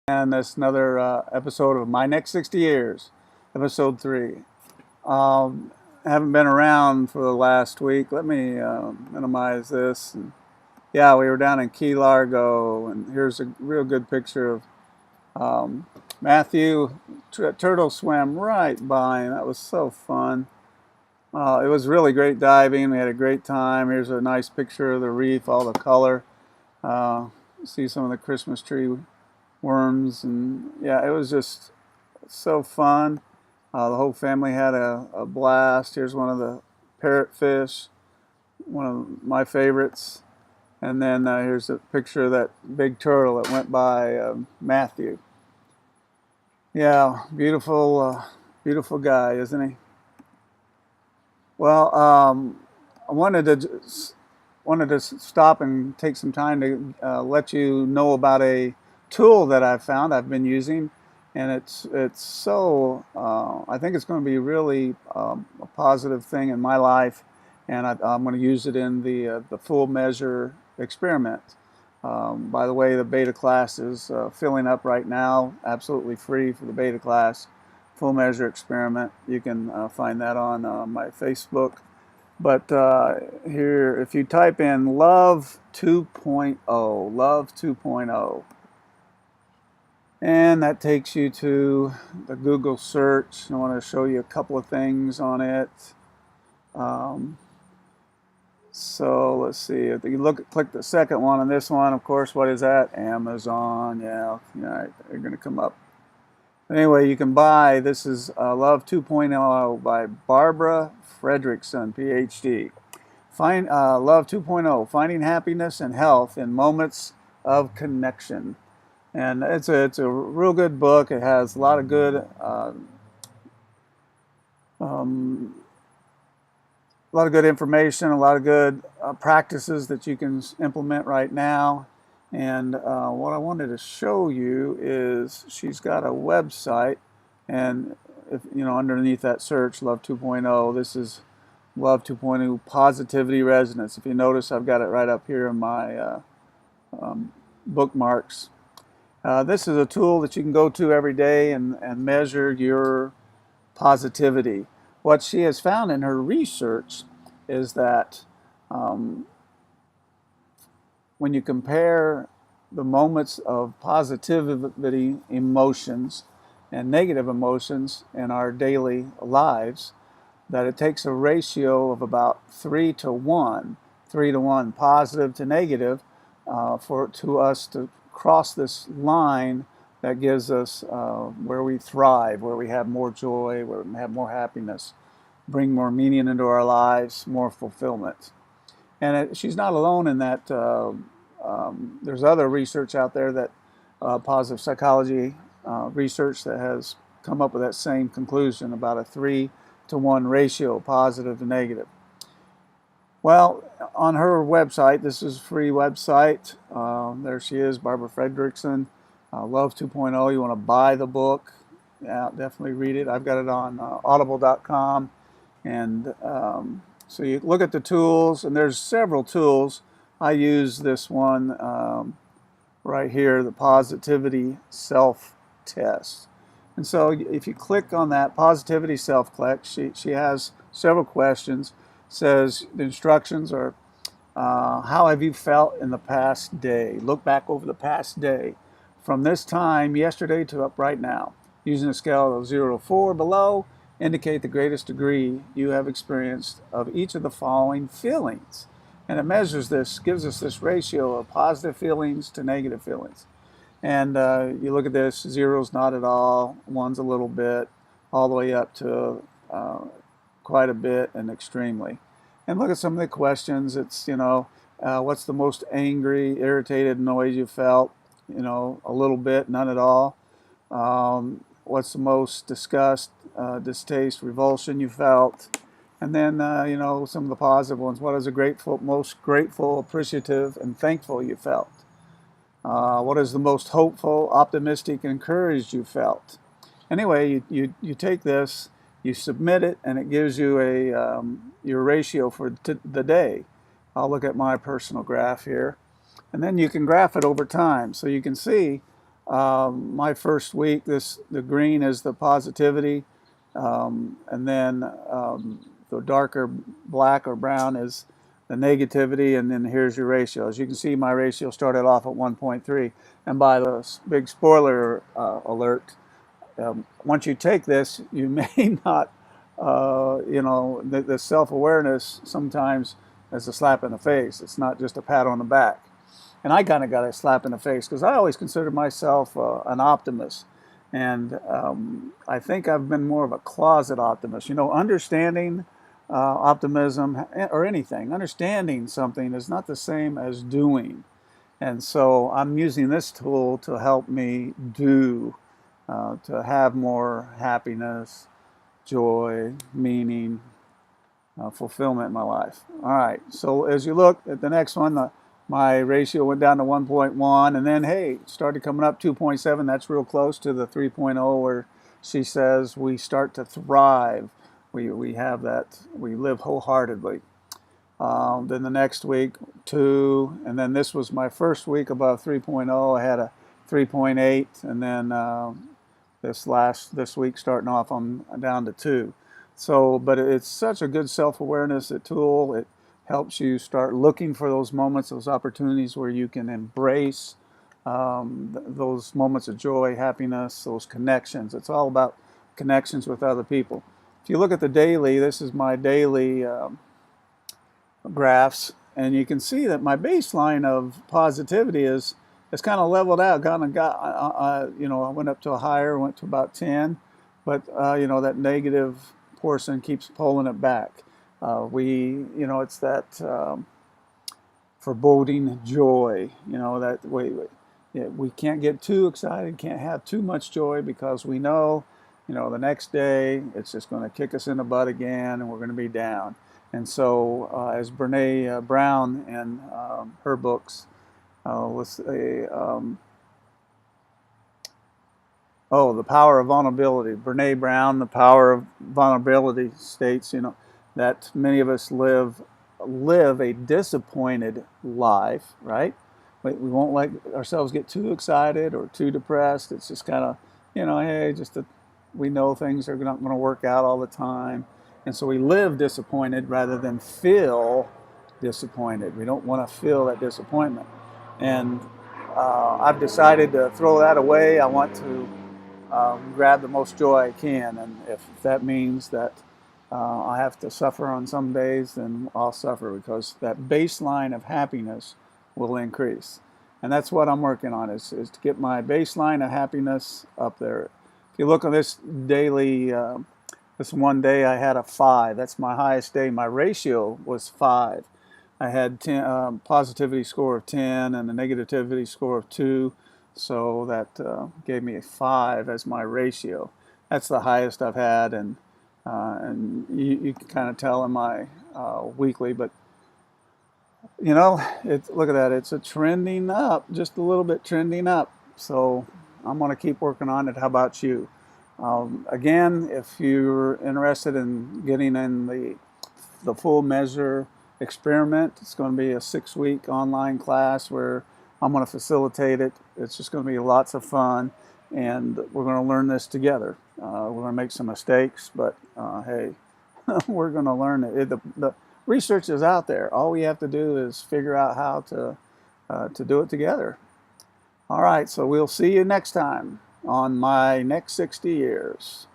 And that's another episode of My Next 60 Years, episode 3. Haven't been around for the last week. Let me minimize this. Yeah, we were down in Key Largo, and here's a real good picture of um, Matthew. Turtle swam right by him. That was so fun. It was really great diving. We had a great time. Here's a nice picture of the reef, all the color. Uh, See some of the Christmas tree worms, and yeah, it was just so fun. The whole family had a blast. Here's one of the parrotfish, one of my favorites. And then here's a picture of that big turtle that went by Matthew. Yeah, beautiful guy, isn't he? Well, I wanted to stop and take some time to let you know about a tool that I've found I've been using, and it's so I think it's going to be really a positive thing in my life, and I'm going to use it in the full measure experiment. By the way, the beta class is filling up right now, absolutely free for the beta class, full measure experiment. You can find that on my Facebook. But here, if you type in Love 2.0, Love 2.0, and that takes you to the Google search. I want to show you a couple of things on it. Um, so let's see. If you click the second one on this one, of course, what is that? Amazon. Yeah, yeah, they're going to come up. Anyway, you can buy, this is Love 2.0 by Barbara Fredrickson, PhD. Love 2.0, Finding Happiness and Health in Moments of Connection. And it's a real good book. It has a lot of good um, a lot of good information, a lot of good practices that you can implement right now. And what I wanted to show you is she's got a website, and if you know, underneath that search, Love 2.0, this is Love 2.0 Positivity Resonance. If you notice, I've got it right up here in my bookmarks. This is a tool that you can go to every day and measure your positivity. What she has found in her research is that um, when you compare the moments of positivity emotions and negative emotions in our daily lives, that it takes a ratio of about 3 to 1, 3 to 1 positive to negative, for to us to cross this line that gives us where we thrive, where we have more joy, where we have more happiness, bring more meaning into our lives, more fulfillment. And she's not alone in that. There's other research out there that positive psychology research that has come up with that same conclusion about a 3 to 1 ratio, positive to negative. Well, on her website, this is a free website. There she is, Barbara Fredrickson, Love 2.0. You want to buy the book? Yeah, definitely read it. I've got it on audible.com. And so you look at the tools, and there's several tools. I use this one right here, the positivity self-test. And so if you click on that positivity self-test, she has several questions. Says the instructions are, how have you felt in the past day? Look back over the past day from this time yesterday to up right now. Using a scale of 0 to 4 below, indicate the greatest degree you have experienced of each of the following feelings. And it measures this, gives us this ratio of positive feelings to negative feelings. And you look at this, 0's not at all, 1's a little bit, all the way up to quite a bit and extremely. And look at some of the questions. It's, what's the most angry, irritated noise you felt? A little bit, none at all. What's the most disgust, distaste, revulsion you felt? And then, some of the positive ones. What is the most grateful, appreciative, and thankful you felt? What is the most hopeful, optimistic, and encouraged you felt? Anyway, you take this, you submit it, and it gives you your ratio for the day. I'll look at my personal graph here. And then you can graph it over time. So you can see My first week, the green is the positivity, and then the darker black or brown is the negativity, and then here's your ratio. As you can see, my ratio started off at 1.3. And by the big spoiler alert, once you take this, you may not, the self-awareness sometimes is a slap in the face. It's not just a pat on the back. And I kind of got a slap in the face because I always considered myself an optimist. And I think I've been more of a closet optimist. Understanding optimism or anything, understanding something is not the same as doing. And so I'm using this tool to help me do, to have more happiness, joy, meaning, fulfillment in my life. All right, so as you look at the next one, my ratio went down to 1.1, and then, hey, started coming up 2.7. That's real close to the 3.0 where she says we start to thrive. We have that, we live wholeheartedly. Then the next week, 2, and then this was my first week above 3.0. I had a 3.8, and then this week starting off, I'm down to 2. So, but it's such a good self-awareness tool. It helps you start looking for those moments, those opportunities where you can embrace those moments of joy, happiness, those connections. It's all about connections with other people. If you look at the daily, this is my daily graphs, and you can see that my baseline of positivity is kind of leveled out. Kind of got, I went up to a higher, went to about 10, but that negative portion keeps pulling it back. It's that foreboding joy. That we can't get too excited, can't have too much joy because we know, the next day it's just going to kick us in the butt again, and we're going to be down. And so, as Brene Brown in her books, let's say, The Power of Vulnerability. Brene Brown, The Power of Vulnerability states, that many of us live a disappointed life, right? We won't let ourselves get too excited or too depressed. It's just kind of, hey, we know things are not going to work out all the time. And so we live disappointed rather than feel disappointed. We don't want to feel that disappointment. And I've decided to throw that away. I want to grab the most joy I can. And if that means that I have to suffer on some days, then I'll suffer, because that baseline of happiness will increase. And that's what I'm working on, is to get my baseline of happiness up there. If you look at this daily, this one day I had a 5. That's my highest day. My ratio was 5. I had 10, positivity score of 10 and a negativity score of 2. So that gave me a 5 as my ratio. That's the highest I've had, and you can kind of tell in my weekly, but look at that. It's a trending up, just a little bit trending up. So I'm going to keep working on it. How about you? Again, if you're interested in getting in the full measure experiment, it's going to be a 6-week online class where I'm going to facilitate it. It's just going to be lots of fun, and we're going to learn this together. We're going to make some mistakes, but hey, we're going to learn it. The research is out there. All we have to do is figure out how to do it together. All right, so we'll see you next time on my next 60 years.